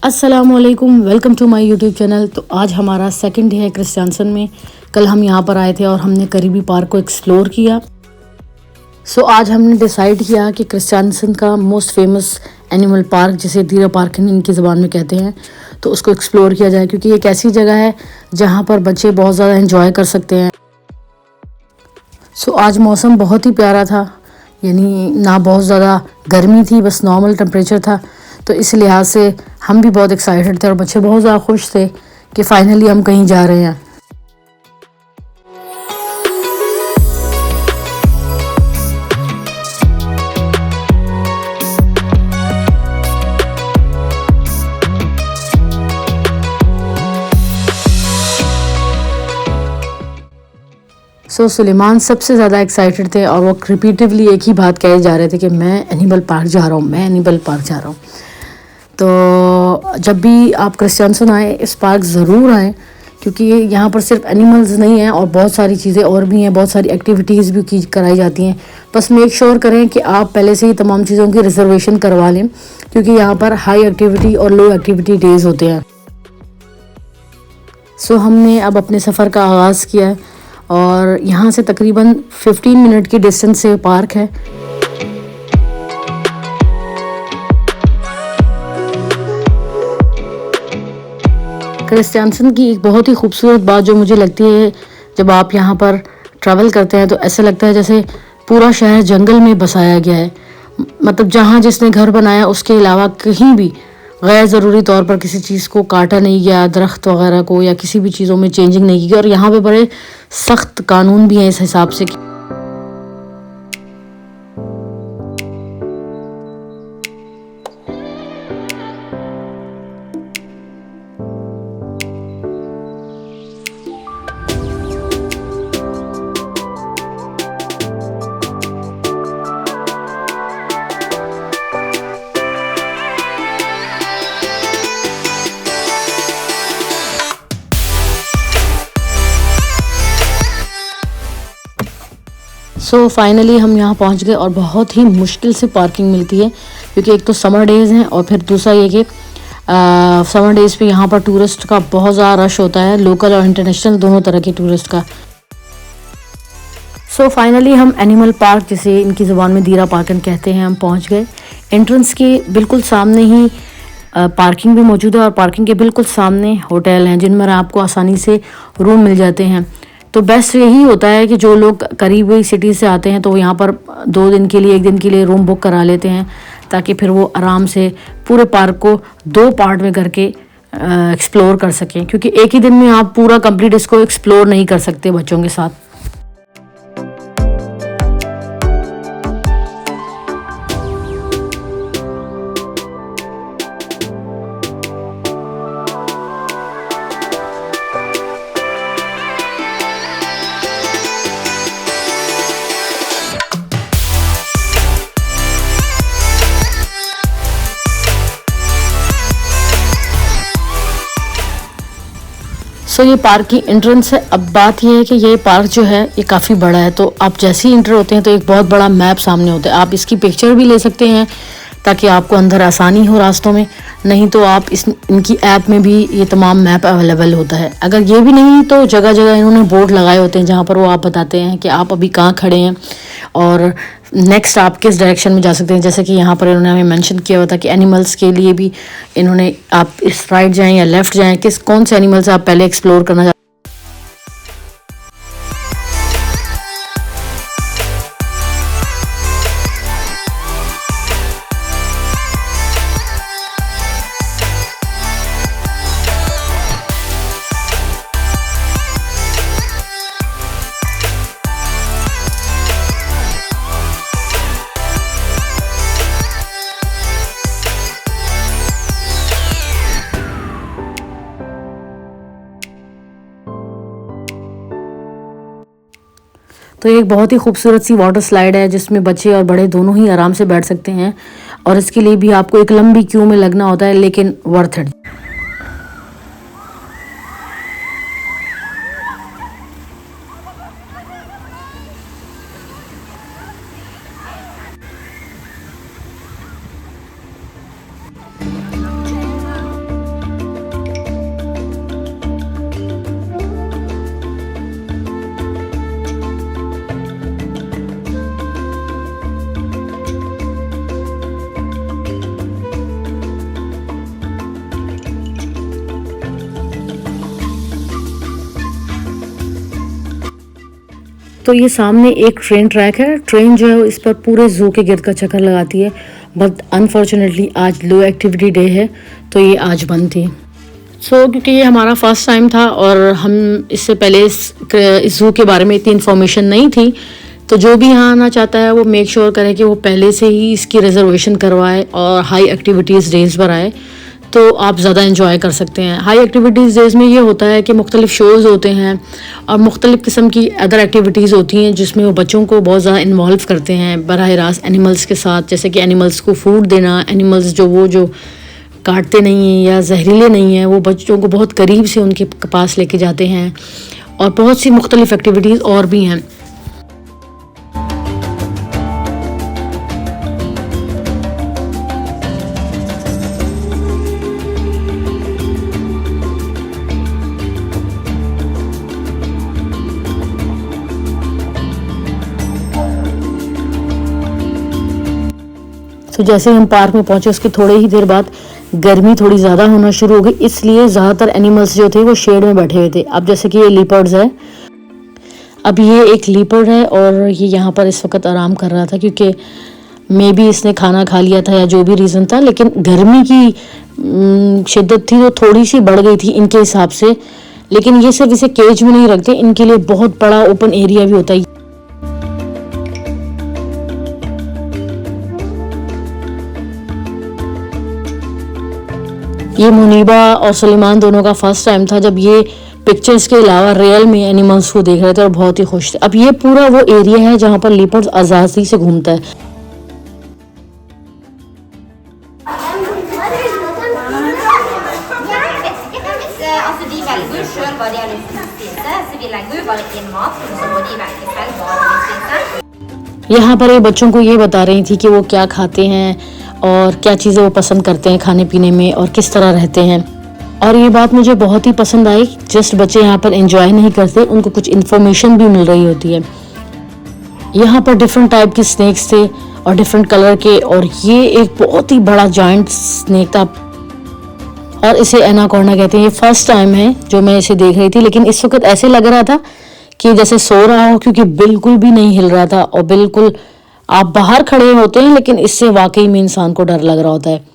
अस्सलामुअलैकुम, welcome to my YouTube channel. तो आज हमारा सेकंड डे है क्रिस्टियानसन में। कल हम यहाँ पर आए थे और हमने करीबी पार्क को एक्सप्लोर किया। आज हमने डिसाइड किया कि क्रिस्टियानसन का मोस्ट फेमस एनिमल पार्क, जिसे दीरा पार्क इनकी ज़बान में कहते हैं, तो उसको एक्सप्लोर किया जाए, क्योंकि एक ऐसी जगह है जहाँ पर बच्चे बहुत ज़्यादा इंजॉय कर सकते हैं। आज मौसम बहुत ही प्यारा था, यानी ना बहुत ज़्यादा गर्मी थी, बस नॉर्मल टेम्परेचर था। तो इस लिहाज से हम भी बहुत एक्साइटेड थे और बच्चे बहुत ज़्यादा खुश थे कि फ़ाइनली हम कहीं जा रहे हैं। सुलेमान सबसे ज़्यादा एक्साइटेड थे और वो रिपीटिवली एक ही बात कहे जा रहे थे कि मैं एनिमल पार्क जा रहा हूँ, मैं एनिमल पार्क जा रहा हूँ। तो जब भी आप क्रिस्टियानसन आए, इस पार्क ज़रूर आएँ, क्योंकि यहाँ पर सिर्फ एनिमल्स नहीं हैं और बहुत सारी चीज़ें और भी हैं, बहुत सारी एक्टिविटीज़ भी कराई जाती हैं। बस मेक श्योर करें कि आप पहले से ही तमाम चीज़ों की रिजर्वेशन करवा लें, क्योंकि यहाँ पर हाई एक्टिविटी और लो एक्टिविटी डेज़ होते हैं। हमने अब अपने सफ़र का आगाज़ किया है और यहाँ से तकरीबन 15 मिनट की डिस्टेंस से पार्क है। क्रिस्टियानसन की एक बहुत ही खूबसूरत बात जो मुझे लगती है, जब आप यहाँ पर ट्रैवल करते हैं तो ऐसा लगता है जैसे पूरा शहर जंगल में बसाया गया है। मतलब जहाँ जिसने घर बनाया उसके अलावा कहीं भी गैर ज़रूरी तौर पर किसी चीज़ को काटा नहीं गया, दरख्त वगैरह को या किसी भी चीज़ों में चेंजिंग नहीं की गई। और यहाँ पे बड़े सख्त कानून भी हैं इस हिसाब से। फाइनली हम यहाँ पहुँच गए और बहुत ही मुश्किल से पार्किंग मिलती है, क्योंकि एक तो समर डेज़ हैं और फिर दूसरा ये कि समर डेज़ पे यहाँ पर टूरिस्ट का बहुत ज़्यादा रश होता है, लोकल और इंटरनेशनल दोनों तरह के टूरिस्ट का। फाइनली हम एनिमल पार्क, जिसे इनकी ज़बान में दीरा पार्क कहते हैं, हम पहुँच गए। एंट्रेंस के बिल्कुल सामने ही पार्किंग भी मौजूद है और पार्किंग के बिल्कुल सामने होटल हैं जिनमें आपको आसानी से रूम मिल जाते हैं। तो बेस्ट यही होता है कि जो लोग करीबी सिटी से आते हैं तो वो यहाँ पर 2 दिन के लिए, 1 दिन के लिए रूम बुक करा लेते हैं, ताकि फिर वो आराम से पूरे पार्क को 2 पार्ट में करके एक्सप्लोर कर सकें, क्योंकि एक ही दिन में आप पूरा कंप्लीट इसको एक्सप्लोर नहीं कर सकते बच्चों के साथ। ये पार्क की एंट्रेंस है। अब बात यह है कि ये पार्क जो है ये काफ़ी बड़ा है, तो आप जैसे ही इंटर होते हैं तो एक बहुत बड़ा मैप सामने होता है। आप इसकी पिक्चर भी ले सकते हैं ताकि आपको अंदर आसानी हो रास्तों में, नहीं तो आप इनकी ऐप में भी ये तमाम मैप अवेलेबल होता है। अगर ये भी नहीं तो जगह जगह इन्होंने बोर्ड लगाए होते हैं जहाँ पर वो आप बताते हैं कि आप अभी कहाँ खड़े हैं और नेक्स्ट आप किस डायरेक्शन में जा सकते हैं। जैसे कि यहाँ पर इन्होंने हमें मेंशन किया हुआ था कि एनिमल्स के लिए भी इन्होंने, आप इस राइट जाएं या लेफ़्ट जाएं, कौन से एनिमल्स आप पहले एक्सप्लोर करना। तो एक बहुत ही खूबसूरत सी वाटर स्लाइड है जिसमें बच्चे और बड़े दोनों ही आराम से बैठ सकते हैं, और इसके लिए भी आपको एक लंबी क्यू में लगना होता है, लेकिन वर्थ इट। तो ये सामने एक ट्रेन ट्रैक है, ट्रेन जो है इस पर पूरे जू के गिर्द का चक्कर लगाती है, बट अनफॉर्चुनेटली आज लो एक्टिविटी डे है तो ये आज बंद थी। क्योंकि ये हमारा फर्स्ट टाइम था और हम इससे पहले इस जू के बारे में इतनी इन्फॉर्मेशन नहीं थी, तो जो भी यहाँ आना चाहता है वो मेक श्योर करे कि वो पहले से ही इसकी रिजर्वेशन करवाए और हाई एक्टिविटीज़ डेज पर आए, तो आप ज़्यादा इन्जॉय कर सकते हैं। हाई एक्टिविटीज़ डेज़ में ये होता है कि मुख्तलिफ शोज़ होते हैं और मुख्तलिफ़ किस्म की अदर एक्टिविटीज़ होती हैं जिसमें वो बच्चों को बहुत ज़्यादा इन्वॉल्व करते हैं बराह रास्त एनिमल्स के साथ, जैसे कि एनिमल्स को फूड देना, एनिमल्स जो काटते नहीं हैं या जहरीले नहीं हैं वो बच्चों को बहुत करीब से उनके पास लेके जाते हैं, और बहुत सी मुख्तलिफ़ एक्टिविटीज़ और भी हैं। तो जैसे हम पार्क में पहुंचे उसके थोड़े ही देर बाद गर्मी थोड़ी ज़्यादा होना शुरू हो गई, इसलिए ज़्यादातर एनिमल्स जो थे वो शेड में बैठे हुए थे। अब जैसे कि ये लीपर्ड्स है, अब ये एक लीपर्ड है और ये यहाँ पर इस वक्त आराम कर रहा था क्योंकि मे बी इसने खाना खा लिया था या जो भी रीज़न था, लेकिन गर्मी की शिद्दत थी तो थोड़ी सी बढ़ गई थी इनके हिसाब से। लेकिन ये सिर्फ इसे केज में नहीं रखते, इनके लिए बहुत बड़ा ओपन एरिया भी होता है। ये मुनीबा और सलीमान दोनों का फर्स्ट टाइम था जब ये पिक्चर्स के अलावा रियल में एनिमल्स को देख रहे थे और बहुत ही खुश थे। अब ये पूरा वो एरिया है जहाँ पर लीपर्ड्स आज़ादी से घूमता है। यहाँ पर ये बच्चों को ये बता रही थी कि वो क्या खाते हैं और क्या चीज़ें वो पसंद करते हैं खाने पीने में और किस तरह रहते हैं, और ये बात मुझे बहुत ही पसंद आई। जस्ट बच्चे यहाँ पर एंजॉय नहीं करते, उनको कुछ इन्फॉर्मेशन भी मिल रही होती है। यहाँ पर डिफरेंट टाइप के स्नेक्स थे और डिफरेंट कलर के, और ये एक बहुत ही बड़ा जॉइंट स्नेक था और इसे एनाकोंडा कहते हैं। ये फर्स्ट टाइम है जो मैं इसे देख रही थी, लेकिन इस वक्त ऐसे लग रहा था कि जैसे सो रहा हो, क्योंकि बिल्कुल भी नहीं हिल रहा था और बिल्कुल आप बाहर खड़े होते हैं लेकिन इससे वाकई में इंसान को डर लग रहा होता है।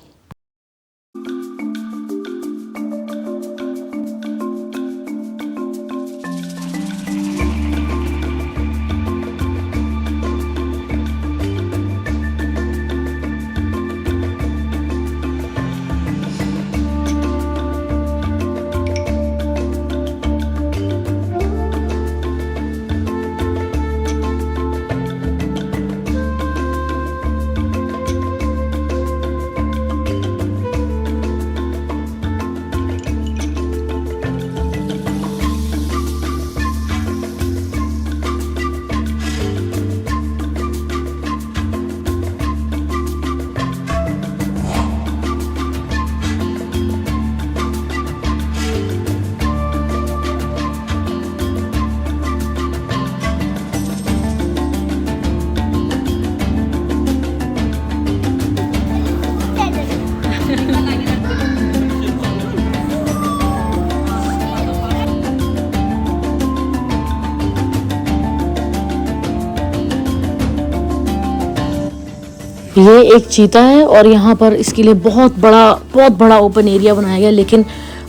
ये एक चीता है और यहाँ पर इसके लिए बहुत बड़ा ओपन एरिया बनाया गया, लेकिन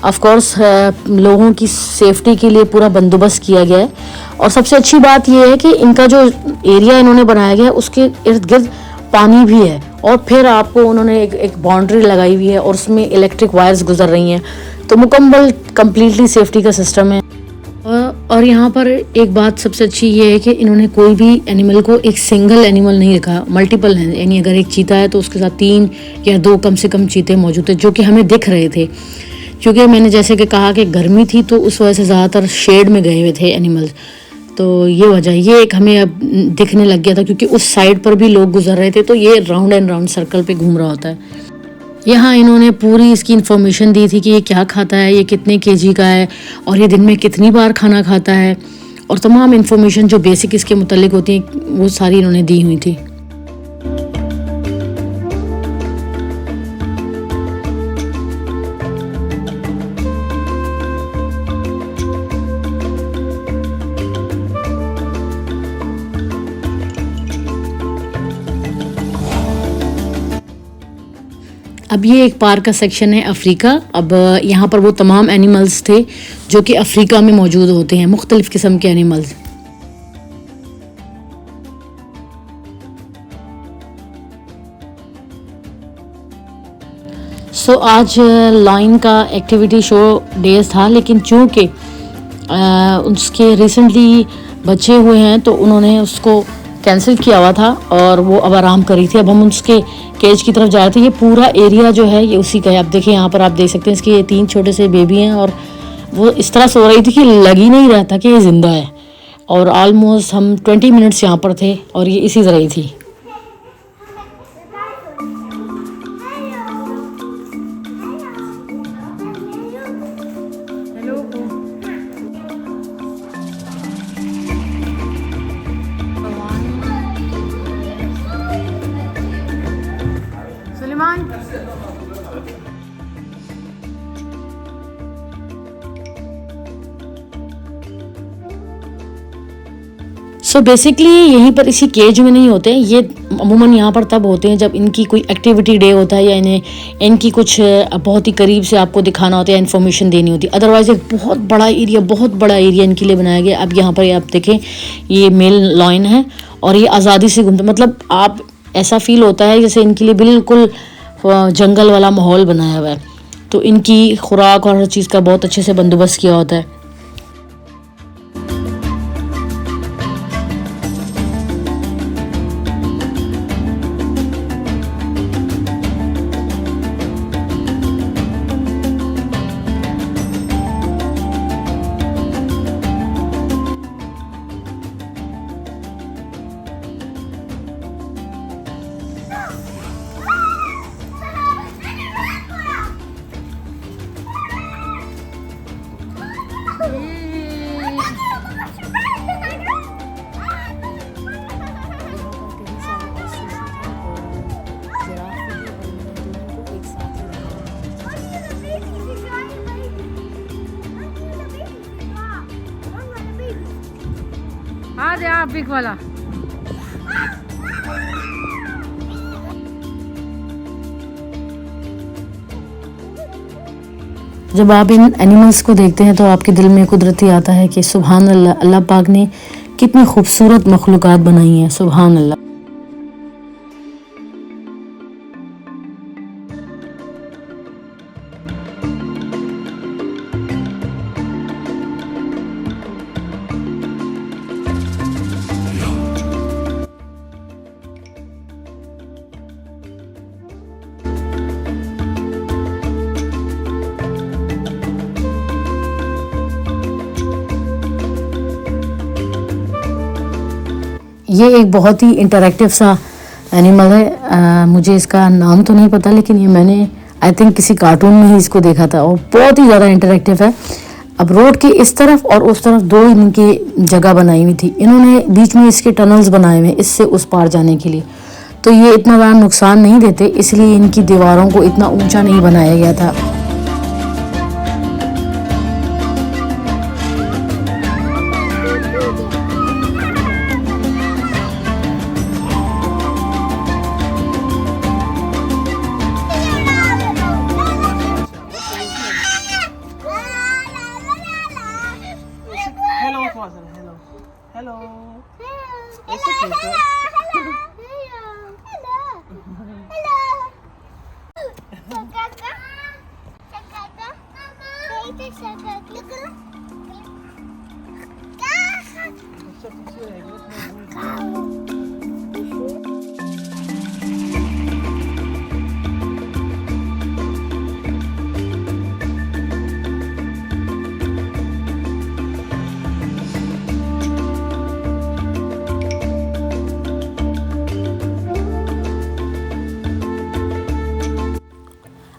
ऑफ कोर्स लोगों की सेफ्टी के लिए पूरा बंदोबस्त किया गया है। और सबसे अच्छी बात ये है कि इनका जो एरिया इन्होंने बनाया गया है उसके इर्द गिर्द पानी भी है, और फिर आपको उन्होंने एक बाउंड्री लगाई हुई है और उसमें इलेक्ट्रिक वायर्स गुजर रही हैं, तो मुकम्मल कम्प्लीटली सेफ्टी का सिस्टम है। और यहाँ पर एक बात सबसे अच्छी ये है कि इन्होंने कोई भी एनिमल को एक सिंगल एनिमल नहीं रखा, मल्टीपल है, यानी अगर एक चीता है तो उसके साथ 3 या 2 कम से कम चीते मौजूद थे, जो कि हमें दिख रहे थे। क्योंकि मैंने जैसे कि कहा कि गर्मी थी तो उस वजह से ज़्यादातर शेड में गए हुए थे एनिमल्स, तो ये वजह, ये एक हमें अब दिखने लग गया था क्योंकि उस साइड पर भी लोग गुजर रहे थे, तो ये राउंड एंड राउंड सर्कल पे घूम रहा होता है। यहाँ इन्होंने पूरी इसकी इन्फॉर्मेशन दी थी कि ये क्या खाता है, ये कितने केजी का है और ये दिन में कितनी बार खाना खाता है, और तमाम इन्फॉर्मेशन जो बेसिक इसके मुतालिक होती है वो सारी इन्होंने दी हुई थी। अब ये एक पार्क का सेक्शन है अफ्रीका। अब यहाँ पर वो तमाम एनिमल्स थे जो कि अफ्रीका में मौजूद होते हैं, मुख्तलिफ़ किस्म के एनिमल्स। सो आज लाइन का एक्टिविटी शो डेज था, लेकिन चूँकि उसके रिसेंटली बच्चे हुए हैं तो उन्होंने उसको कैंसिल किया हुआ था और वो अब आराम कर रही थी। अब हम उसके केज की तरफ जा रहे थे। ये पूरा एरिया जो है ये उसी का है। अब देखिए यहाँ पर आप देख सकते हैं इसके ये 3 छोटे से बेबी हैं और वो इस तरह सो रही थी कि लग ही नहीं रहा था कि ये ज़िंदा है। और ऑलमोस्ट हम 20 मिनट्स यहाँ पर थे और ये इसी तरह ही थी। सो बेसिकली यहीं पर इसी केज में नहीं होते, ये अमूमन यहाँ पर तब होते हैं जब इनकी कोई एक्टिविटी डे होता है या इनकी कुछ बहुत ही करीब से आपको दिखाना होता है, इन्फॉर्मेशन देनी होती है। अदरवाइज़ एक बहुत बड़ा एरिया इनके लिए बनाया गया। अब यहाँ पर आप देखें ये मेल लॉयन है और ये आज़ादी से घूमते, मतलब आप ऐसा फील होता है जैसे इनके लिए बिल्कुल जंगल वाला माहौल बनाया हुआ है। तो इनकी खुराक और हर चीज़ का बहुत अच्छे से बंदोबस्त किया होता है। बिग वाला जब आप इन एनिमल्स को देखते हैं तो आपके दिल में कुदरती आता है कि सुभान अल्लाह, अल्लाह पाक ने कितनी खूबसूरत मखलूक़ात बनाई हैं। सुभान अल्लाह। ये एक बहुत ही इंटरैक्टिव सा एनिमल है। मुझे इसका नाम तो नहीं पता, लेकिन ये मैंने आई थिंक किसी कार्टून में ही इसको देखा था और बहुत ही ज़्यादा इंटरैक्टिव है। अब रोड के इस तरफ और उस तरफ 2 इनकी जगह बनाई हुई थी। इन्होंने बीच में इसके टनल्स बनाए हुए इससे उस पार जाने के लिए, तो ये इतना ज़्यादा नुकसान नहीं देते, इसलिए इनकी दीवारों को इतना ऊंचा नहीं बनाया गया था। Hello. It's a cute.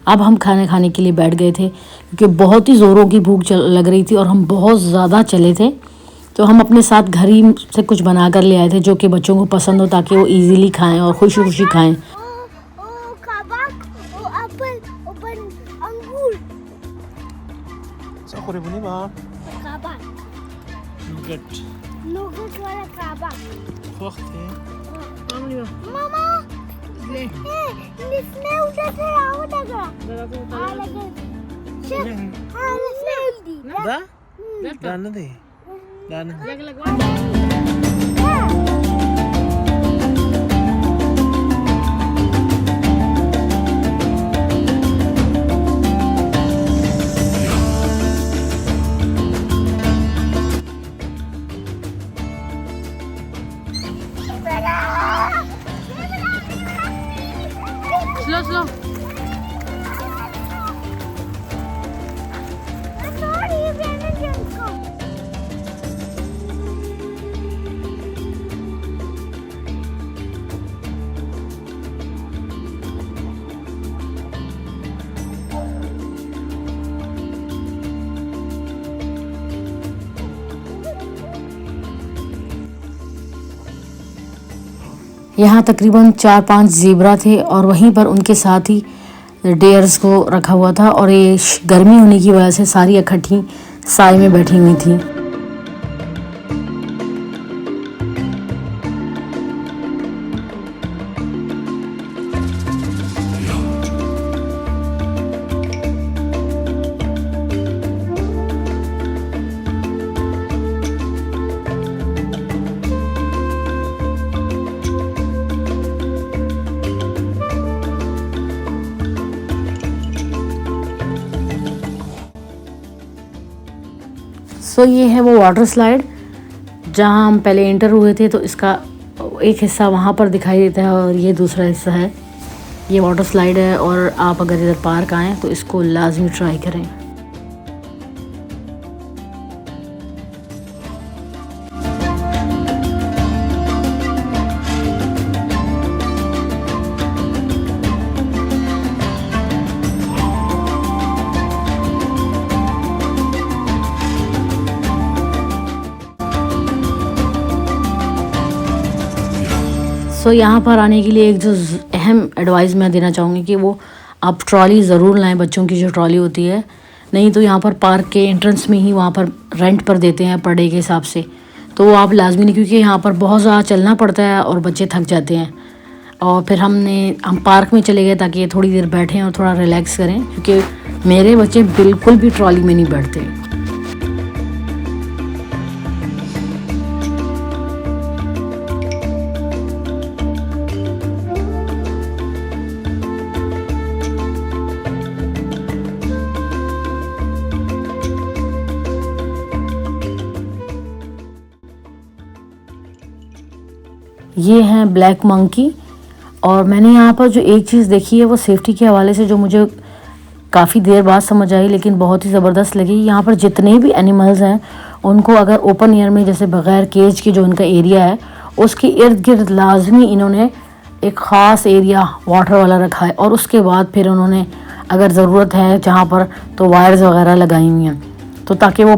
अब हम खाना खाने के लिए बैठ गए थे क्योंकि बहुत ही ज़ोरों की भूख लग रही थी और हम बहुत ज़्यादा चले थे। तो हम अपने साथ घर ही से कुछ बना कर ले आए थे जो कि बच्चों को पसंद हो, ताकि वो इजीली खाएं और खुशी खुशी खाएं। Ako rin ba? Kabak. Nougat. Nougat wala kabak. Wacht, hè. Mama, इसमें उधर से आओ लगा लाने दे स्लो यहाँ तकरीबन 4-5 ज़ेबरा थे और वहीं पर उनके साथ ही डेयर्स को रखा हुआ था और ये गर्मी होने की वजह से सारी इकट्ठी साए में बैठी हुई थी। सो ये है वो वाटर स्लाइड जहाँ हम पहले एंटर हुए थे, तो इसका एक हिस्सा वहाँ पर दिखाई देता है और ये दूसरा हिस्सा है। ये वाटर स्लाइड है और आप अगर इधर पार्क आएँ तो इसको लाजमी ट्राई करें। सो यहाँ पर आने के लिए एक जो अहम एडवाइस मैं देना चाहूँगी कि वो आप ट्रॉली ज़रूर लाएं, बच्चों की जो ट्रॉली होती है। नहीं तो यहाँ पर पार्क के एंट्रेंस में ही वहाँ पर रेंट पर देते हैं पर डे के हिसाब से, तो वो आप लाजमी नहीं, क्योंकि यहाँ पर बहुत ज़्यादा चलना पड़ता है और बच्चे थक जाते हैं। और फिर हम पार्क में चले गए ताकि थोड़ी देर बैठें और थोड़ा रिलैक्स करें, क्योंकि मेरे बच्चे बिल्कुल भी ट्रॉली में नहीं बैठते। ये हैं ब्लैक मंकी, और मैंने यहाँ पर जो एक चीज़ देखी है वो सेफ्टी के हवाले से जो मुझे काफ़ी देर बाद समझ आई, लेकिन बहुत ही ज़बरदस्त लगी। यहाँ पर जितने भी एनिमल्स हैं उनको अगर ओपन एयर में, जैसे बग़ैर केज के जो उनका एरिया है, उसके इर्द गिर्द लाजमी इन्होंने एक ख़ास एरिया वाटर वाला रखा है, और उसके बाद फिर उन्होंने अगर ज़रूरत है जहाँ पर तो वायर्स वगैरह लगाई हुई हैं, तो ताकि वो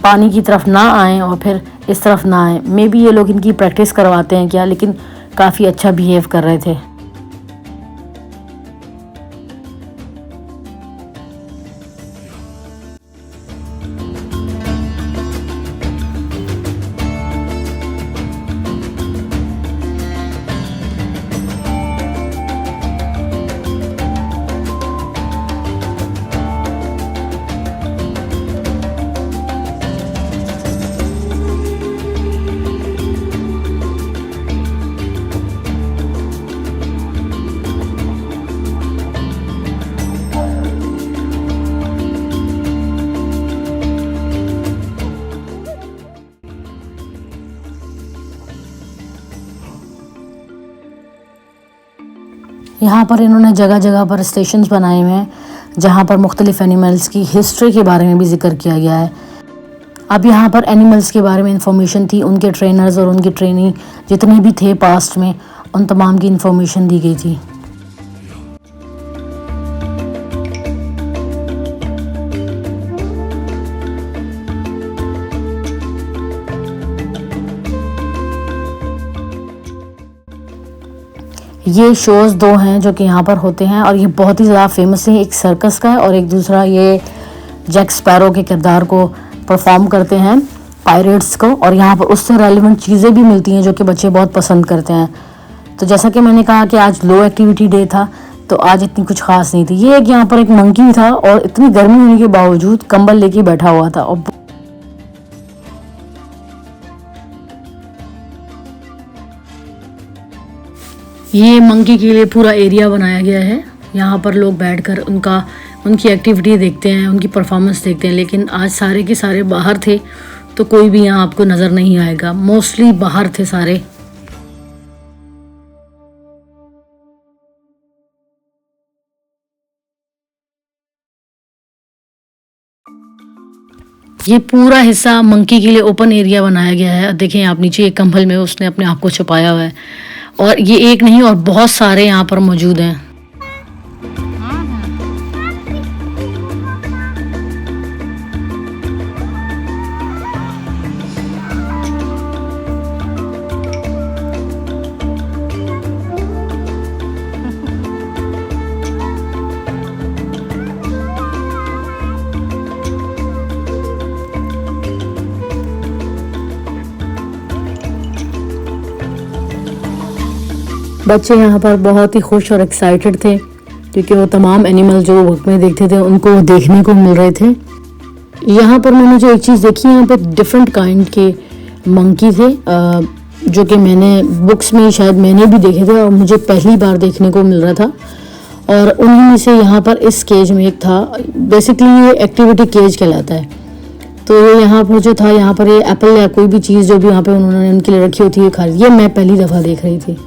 पानी की तरफ ना आएँ और फिर इस तरफ ना आए। मे बी ये लोग इनकी प्रैक्टिस करवाते हैं क्या, लेकिन काफ़ी अच्छा बिहेव कर रहे थे। यहाँ पर इन्होंने जगह जगह पर स्टेशंस बनाए हुए हैं जहाँ पर मुख्तलिफ एनिमल्स की हिस्ट्री के बारे में भी जिक्र किया गया है। अब यहाँ पर एनिमल्स के बारे में इंफॉर्मेशन थी, उनके ट्रेनर्स और उनके ट्रेनी जितने भी थे पास्ट में, उन तमाम की इंफॉर्मेशन दी गई थी। ये शोज़ दो हैं जो कि यहाँ पर होते हैं और ये बहुत ही ज़्यादा फेमस है। एक सर्कस का है और एक दूसरा ये जैक स्पैरो के किरदार को परफॉर्म करते हैं, पायरेट्स को, और यहाँ पर उससे रेलिवेंट चीज़ें भी मिलती हैं जो कि बच्चे बहुत पसंद करते हैं। तो जैसा कि मैंने कहा कि आज लो एक्टिविटी डे था, तो आज इतनी कुछ खास नहीं थी। ये एक यहाँ पर एक मंकी था और इतनी गर्मी होने के बावजूद कंबल लेके बैठा हुआ था। और ये मंकी के लिए पूरा एरिया बनाया गया है। यहाँ पर लोग बैठकर उनकी एक्टिविटी देखते हैं, उनकी परफॉर्मेंस देखते हैं। लेकिन आज सारे के सारे बाहर थे, तो कोई भी यहाँ आपको नज़र नहीं आएगा। मोस्टली बाहर थे सारे। ये पूरा हिस्सा मंकी के लिए ओपन एरिया बनाया गया है। देखें आप नीचे एक कंबल में उसने अपने आप को छुपाया हुआ है, और ये एक नहीं और बहुत सारे यहाँ पर मौजूद हैं। बच्चे यहाँ पर बहुत ही खुश और एक्साइटेड थे, क्योंकि वो तमाम एनिमल जो बुक में देखते थे उनको देखने को मिल रहे थे। यहाँ पर मैंने जो एक चीज़ देखी, यहाँ पे डिफरेंट काइंड के मंकी थे, जो कि मैंने बुक्स में शायद मैंने भी देखे थे और मुझे पहली बार देखने को मिल रहा था। और उन्हीं में से यहाँ पर इस केज में एक था। बेसिकली ये एक्टिविटी केज कहलाता है। तो ये यहाँ पर जो था, यहाँ पर ये एप्पल या कोई भी चीज़ जो भी यहाँ पे उन्होंने उनके लिए रखी होती है खा, ये मैं पहली दफ़ा देख रही थी।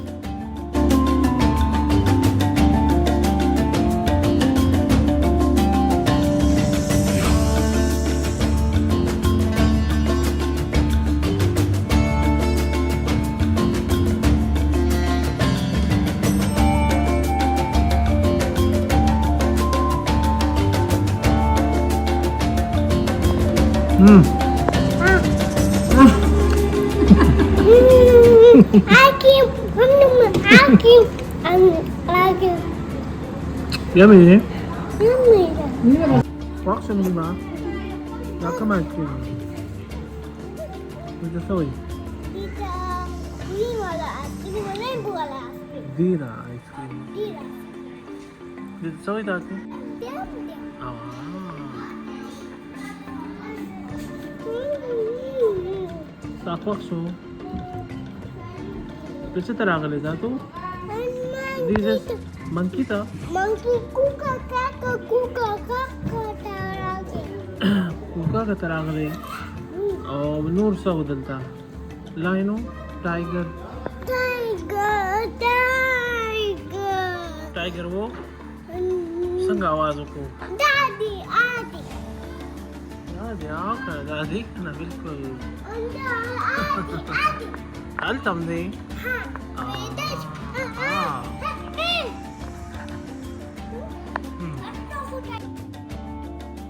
Yummy. Box mo ba? Nakamay ko. Ito sa way. Dira ice cream. Dito sa way dati? Sakwakso. Kasi talaga nila to. This is monkey ta. Monkey kuka kaka tarage. Kuka ka talaga rin. Oh, noor sa udalta. Lion, tiger. Tiger wo? Saan ka awazo ko? Daddy, Adi. Daddy, okay. Daddy ka na, bilkul. Adi. Altam ne?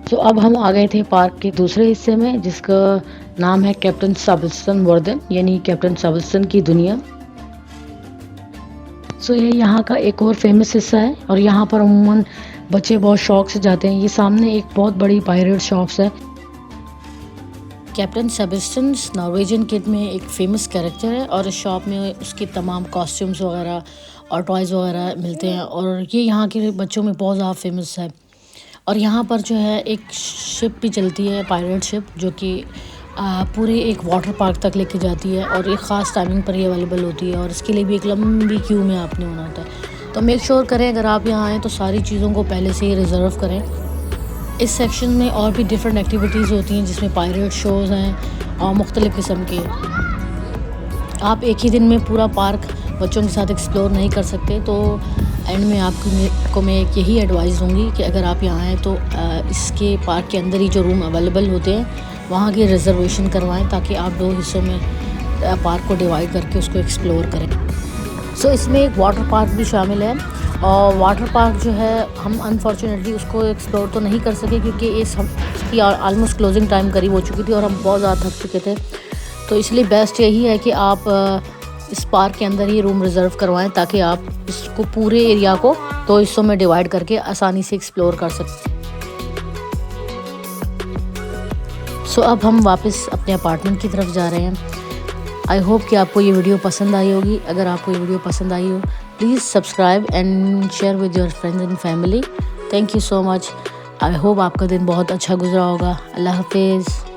तो अब हम आ गए थे park के दूसरे हिस्से में, जिसका नाम है कैप्टन सबिल्स्टन वर्ल्ड, यानी कैप्टन सबिल्स्टन की दुनिया। सो ये यहाँ का एक और फेमस हिस्सा है, और यहाँ पर अमूमन बच्चे बहुत शौक से जाते हैं। ये सामने एक बहुत बड़ी पायरेट शॉप्स है। कैप्टन सबिल्स्टन नॉर्वेजियन किड में एक फ़ेमस कैरेक्टर है, और इस शॉप में उसके तमाम कॉस्ट्यूम्स वगैरह और टॉयज़ वगैरह मिलते हैं, और ये यहाँ के बच्चों में बहुत ज़्यादा फेमस है। और यहाँ पर जो है एक शिप भी चलती है, पायरेट शिप, जो कि पूरे एक वाटर पार्क तक लेके जाती है, और एक ख़ास टाइमिंग पर ही अवेलेबल होती है, और इसके लिए भी एक लंबी क्यू में आपने होना होता है। तो मेक श्योर करें अगर आप यहाँ आएँ तो सारी चीज़ों को पहले से ही रिज़र्व करें। इस सेक्शन में और भी डिफरेंट एक्टिविटीज़ होती हैं, जिसमें पायरेट शोज़ हैं और मुख्तलिफ़ किस्म के। आप एक ही दिन में पूरा पार्क बच्चों के साथ एक्सप्लोर नहीं कर सकते, तो एंड में आपको मैं एक यही एडवाइस दूंगी कि अगर आप यहाँ आएँ तो इसके पार्क के अंदर ही जो रूम अवेलेबल होते हैं वहाँ की रिज़र्वेशन करवाएं, ताकि आप 2 हिस्सों में पार्क को डिवाइड करके उसको एक्सप्लोर करें। सो इसमें एक वाटर पार्क भी शामिल है, और वाटर पार्क जो है हम अनफॉर्चुनेटली उसको एक्सप्लोर तो नहीं कर सके, क्योंकि इसकी आलमोस्ट क्लोजिंग टाइम करीब हो चुकी थी और हम बहुत ज़्यादा थक चुके थे। तो इसलिए बेस्ट यही है कि आप इस पार्क के अंदर ही रूम रिज़र्व करवाएं, ताकि आप इसको पूरे एरिया को 2 हिस्सों में डिवाइड करके आसानी से एक्सप्लोर कर सकते हैं। सो अब हम वापस अपने अपार्टमेंट की तरफ जा रहे हैं। आई होप कि आपको ये वीडियो पसंद आई होगी। अगर आपको ये वीडियो पसंद आई हो please subscribe and share with your friends and family. Thank you so much. I hope आपका दिन बहुत अच्छा गुजरा होगा। अल्लाह हाफिज़।